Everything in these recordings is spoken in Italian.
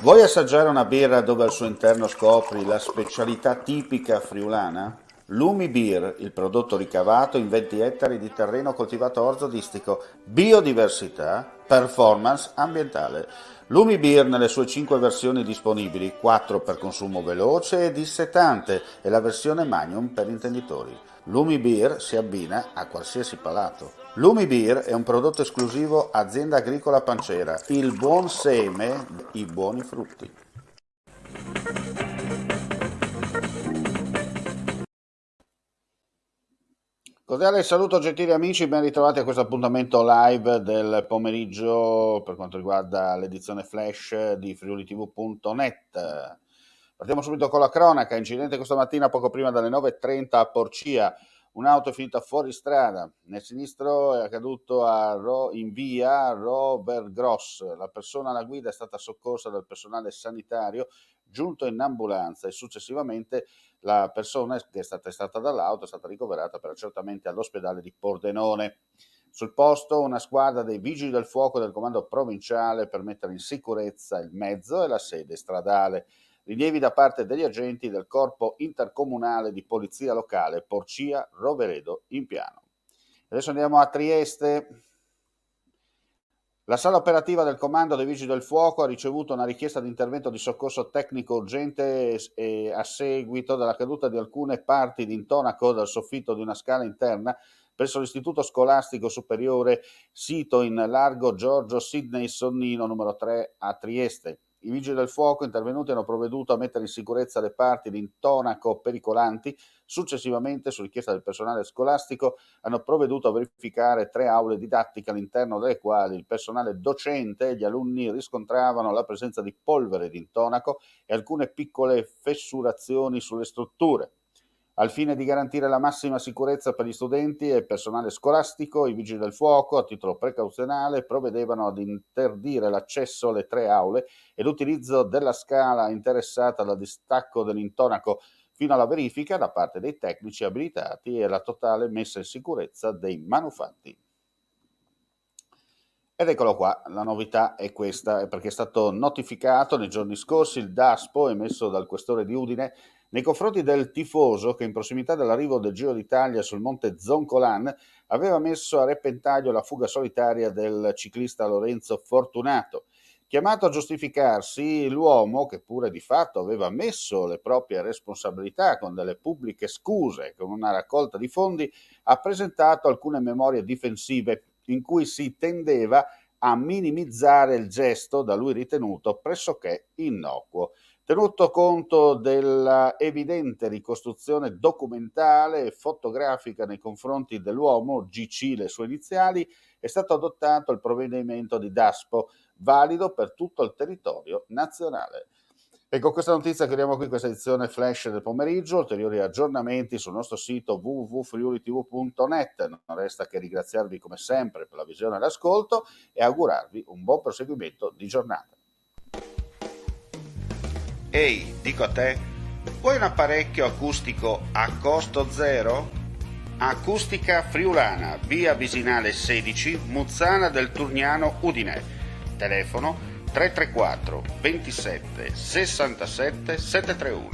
Vuoi assaggiare una birra dove al suo interno scopri la specialità tipica friulana? Lumi Beer, il prodotto ricavato in 20 ettari di terreno coltivato orzodistico, biodiversità, performance ambientale. Lumi Beer nelle sue 5 versioni disponibili, 4 per consumo veloce e dissetante e la versione Magnum per intenditori. Lumi Beer si abbina a qualsiasi palato. Lumi Beer è un prodotto esclusivo Azienda Agricola Pancera, il buon seme, i buoni frutti. Cordiale saluto gentili amici, ben ritrovati a questo appuntamento live del pomeriggio per quanto riguarda l'edizione flash di friulitv.net. Partiamo subito con la cronaca. Incidente questa mattina poco prima dalle 9:30 a Porcia. Un'auto è finita fuori strada. Nel sinistro è accaduto in via Rovergross. La persona alla guida è stata soccorsa dal personale sanitario giunto in ambulanza e successivamente la persona che è stata estratta dall'auto è stata ricoverata per accertamenti all'ospedale di Pordenone. Sul posto una squadra dei vigili del fuoco del comando provinciale per mettere in sicurezza il mezzo e la sede stradale. Rilievi da parte degli agenti del corpo intercomunale di polizia locale Porcia Roveredo in Piano. Adesso andiamo a Trieste. La sala operativa del comando dei vigili del fuoco ha ricevuto una richiesta di intervento di soccorso tecnico urgente a seguito della caduta di alcune parti di intonaco dal soffitto di una scala interna presso l'istituto scolastico superiore sito in largo Giorgio Sidney Sonnino numero 3 a Trieste. I vigili del fuoco intervenuti hanno provveduto a mettere in sicurezza le parti di intonaco pericolanti. Successivamente, su richiesta del personale scolastico, hanno provveduto a verificare 3 aule didattiche all'interno delle quali il personale docente e gli alunni riscontravano la presenza di polvere di intonaco e alcune piccole fessurazioni sulle strutture. Al fine di garantire la massima sicurezza per gli studenti e il personale scolastico, i vigili del fuoco, a titolo precauzionale, provvedevano ad interdire l'accesso alle 3 aule e l'utilizzo della scala interessata dal distacco dell'intonaco fino alla verifica da parte dei tecnici abilitati e la totale messa in sicurezza dei manufatti. Ed eccolo qua, la novità è questa, perché è stato notificato nei giorni scorsi il DASPO emesso dal questore di Udine nei confronti del tifoso che in prossimità dell'arrivo del Giro d'Italia sul monte Zoncolan aveva messo a repentaglio la fuga solitaria del ciclista Lorenzo Fortunato. Chiamato a giustificarsi, l'uomo, che pure di fatto aveva messo le proprie responsabilità con delle pubbliche scuse e con una raccolta di fondi, ha presentato alcune memorie difensive in cui si tendeva a minimizzare il gesto da lui ritenuto pressoché innocuo. Tenuto conto della evidente ricostruzione documentale e fotografica nei confronti dell'uomo, GC le sue iniziali, è stato adottato il provvedimento di DASPO, valido per tutto il territorio nazionale. E con questa notizia chiudiamo qui questa edizione flash del pomeriggio. Ulteriori aggiornamenti sul nostro sito www.friulitv.net. Non resta che ringraziarvi come sempre per la visione e l'ascolto e augurarvi un buon proseguimento di giornata. Ehi, dico a te, vuoi un apparecchio acustico a costo zero? Acustica Friulana, via Visinale 16, Muzzana del Turniano, Udine. Telefono 334 27 67 731.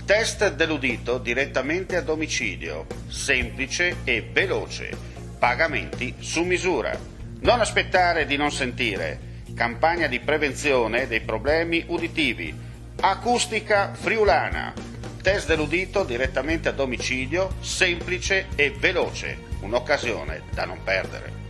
Test dell'udito direttamente a domicilio, semplice e veloce. Pagamenti su misura. Non aspettare di non sentire. Campagna di prevenzione dei problemi uditivi. Acustica Friulana. Test dell'udito direttamente a domicilio, semplice e veloce. Un'occasione da non perdere.